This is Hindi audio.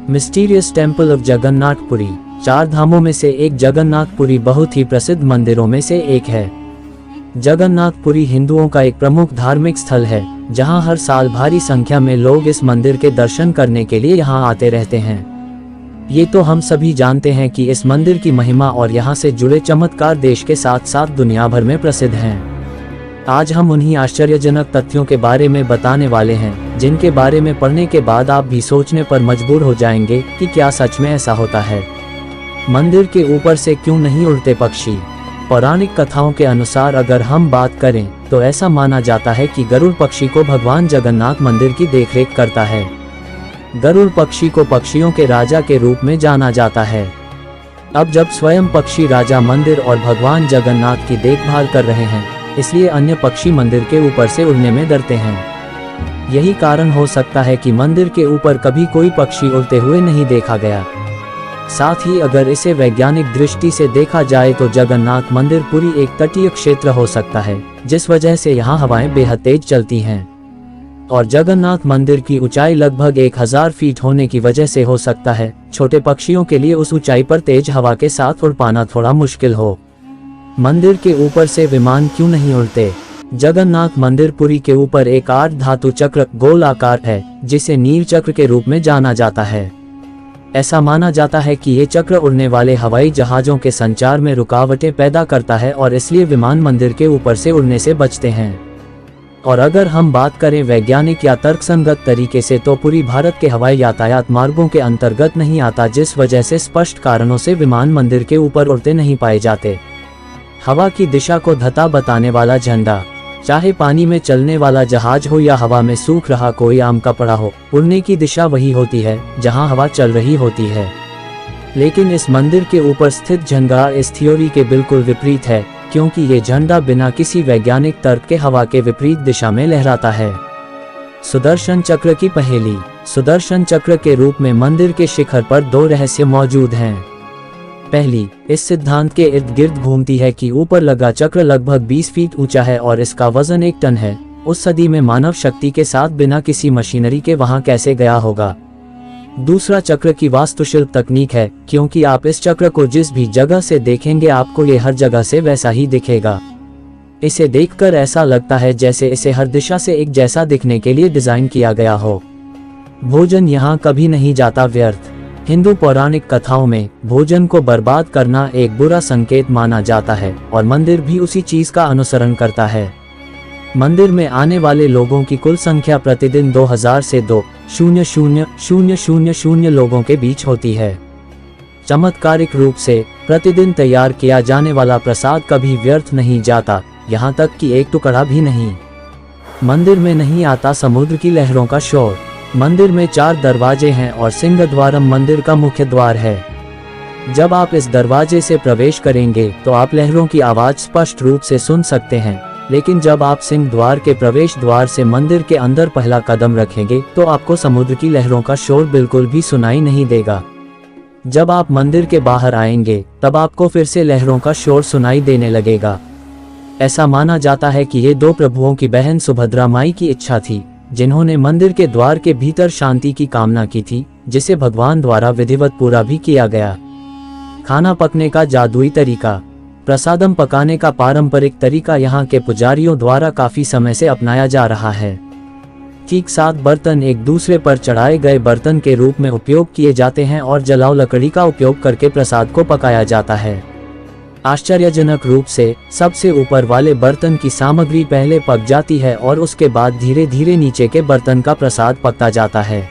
Mysterious temple of Jagannathpuri. चार धामों में से एक जगन्नाथपुरी बहुत ही प्रसिद्ध मंदिरों में से एक है। जगन्नाथपुरी हिंदुओं का एक प्रमुख धार्मिक स्थल है, जहां हर साल भारी संख्या में लोग इस मंदिर के दर्शन करने के लिए यहां आते रहते हैं। ये तो हम सभी जानते हैं कि इस मंदिर की महिमा और यहाँ से जुड़े चमत्कार देश के साथ साथ दुनिया भर में प्रसिद्ध हैं। आज हम उन्हीं आश्चर्यजनक तथ्यों के बारे में बताने वाले हैं, जिनके बारे में पढ़ने के बाद आप भी सोचने पर मजबूर हो जाएंगे कि क्या सच में ऐसा होता है। मंदिर के ऊपर से क्यों नहीं उड़ते पक्षी? पौराणिक कथाओं के अनुसार अगर हम बात करें तो ऐसा माना जाता है कि गरुड़ पक्षी को भगवान जगन्नाथ मंदिर की देखरेख करता है। गरुड़ पक्षी को पक्षियों के राजा के रूप में जाना जाता है। अब जब स्वयं पक्षी राजा मंदिर और भगवान जगन्नाथ की देखभाल कर रहे हैं, इसलिए अन्य पक्षी मंदिर के ऊपर से उड़ने में डरते हैं। यही कारण हो सकता है कि मंदिर के ऊपर कभी कोई पक्षी उड़ते हुए नहीं देखा गया। साथ ही अगर इसे वैज्ञानिक दृष्टि से देखा जाए तो जगन्नाथ मंदिर पूरी एक तटीय क्षेत्र हो सकता है, जिस वजह से यहाँ हवाएं बेहद तेज चलती हैं। और जगन्नाथ मंदिर की ऊंचाई लगभग 1000 फीट होने की वजह से हो सकता है छोटे पक्षियों के लिए उस ऊंचाई पर तेज हवा के साथ उड़ पाना थोड़ा मुश्किल हो। मंदिर के ऊपर से विमान क्यों नहीं उड़ते? जगन्नाथ मंदिर पुरी के ऊपर एक 8 धातु चक्र गोल आकार है, जिसे नील चक्र के रूप में जाना जाता है। ऐसा माना जाता है कि ये चक्र उड़ने वाले हवाई जहाजों के संचार में रुकावटें पैदा करता है और इसलिए विमान मंदिर के ऊपर से उड़ने से बचते हैं। और अगर हम बात करें वैज्ञानिक या तर्कसंगत तरीके से तो पूरी भारत के हवाई यातायात मार्गों के अंतर्गत नहीं आता, जिस वजह से स्पष्ट कारणों से विमान मंदिर के ऊपर उड़ते नहीं पाए जाते। हवा की दिशा को धता बताने वाला झंडा, चाहे पानी में चलने वाला जहाज हो या हवा में सूख रहा कोई आम का पड़ा हो, उड़ने की दिशा वही होती है जहां हवा चल रही होती है। लेकिन इस मंदिर के ऊपर स्थित झंडा इस थ्योरी के बिल्कुल विपरीत है, क्योंकि ये झंडा बिना किसी वैज्ञानिक तर्क के हवा के विपरीत दिशा में लहराता है। सुदर्शन चक्र की पहेली। सुदर्शन चक्र के रूप में मंदिर के शिखर पर 2 रहस्य मौजूद हैं। पहली, इस सिद्धांत के इर्द गिर्द घूमती है कि ऊपर लगा चक्र लगभग 20 फीट ऊंचा है और इसका वजन 1 टन है। उस सदी में मानव शक्ति के साथ बिना किसी मशीनरी के वहां कैसे गया होगा? दूसरा, चक्र की वास्तुशिल्प तकनीक है, क्योंकि आप इस चक्र को जिस भी जगह से देखेंगे आपको ये हर जगह से वैसा ही दिखेगा। इसे देखकर ऐसा लगता है जैसे इसे हर दिशा से एक जैसा दिखने के लिए डिजाइन किया गया हो। भोजन यहाँ कभी नहीं जाता व्यर्थ। हिंदू पौराणिक कथाओं में भोजन को बर्बाद करना एक बुरा संकेत माना जाता है और मंदिर भी उसी चीज का अनुसरण करता है। मंदिर में आने वाले लोगों की कुल संख्या प्रतिदिन 2000 से 2,000,000 लोगों के बीच होती है। चमत्कारिक रूप से प्रतिदिन तैयार किया जाने वाला प्रसाद कभी व्यर्थ नहीं जाता, यहाँ तक कि एक टुकड़ा भी नहीं। मंदिर में नहीं आता समुद्र की लहरों का शोर। मंदिर में 4 दरवाजे हैं और सिंहद्वारम मंदिर का मुख्य द्वार है। जब आप इस दरवाजे से प्रवेश करेंगे तो आप लहरों की आवाज स्पष्ट रूप से सुन सकते हैं, लेकिन जब आप सिंह द्वार के प्रवेश द्वार से मंदिर के अंदर पहला कदम रखेंगे तो आपको समुद्र की लहरों का शोर बिल्कुल भी सुनाई नहीं देगा। जब आप मंदिर के बाहर आएंगे तब आपको फिर से लहरों का शोर सुनाई देने लगेगा। ऐसा माना जाता है कि ये 2 प्रभुओं की बहन सुभद्रा माई की इच्छा थी, जिन्होंने मंदिर के द्वार के भीतर शांति की कामना की थी, जिसे भगवान द्वारा विधिवत पूरा भी किया गया। खाना पकने का जादुई तरीका। प्रसादम पकाने का पारंपरिक तरीका यहाँ के पुजारियों द्वारा काफी समय से अपनाया जा रहा है। ठीक 7 बर्तन एक दूसरे पर चढ़ाए गए बर्तन के रूप में उपयोग किए जाते हैं और जलाऊ लकड़ी का उपयोग करके प्रसाद को पकाया जाता है। आश्चर्यजनक रूप से सबसे ऊपर वाले बर्तन की सामग्री पहले पक जाती है और उसके बाद धीरे धीरे नीचे के बर्तन का प्रसाद पकता जाता है।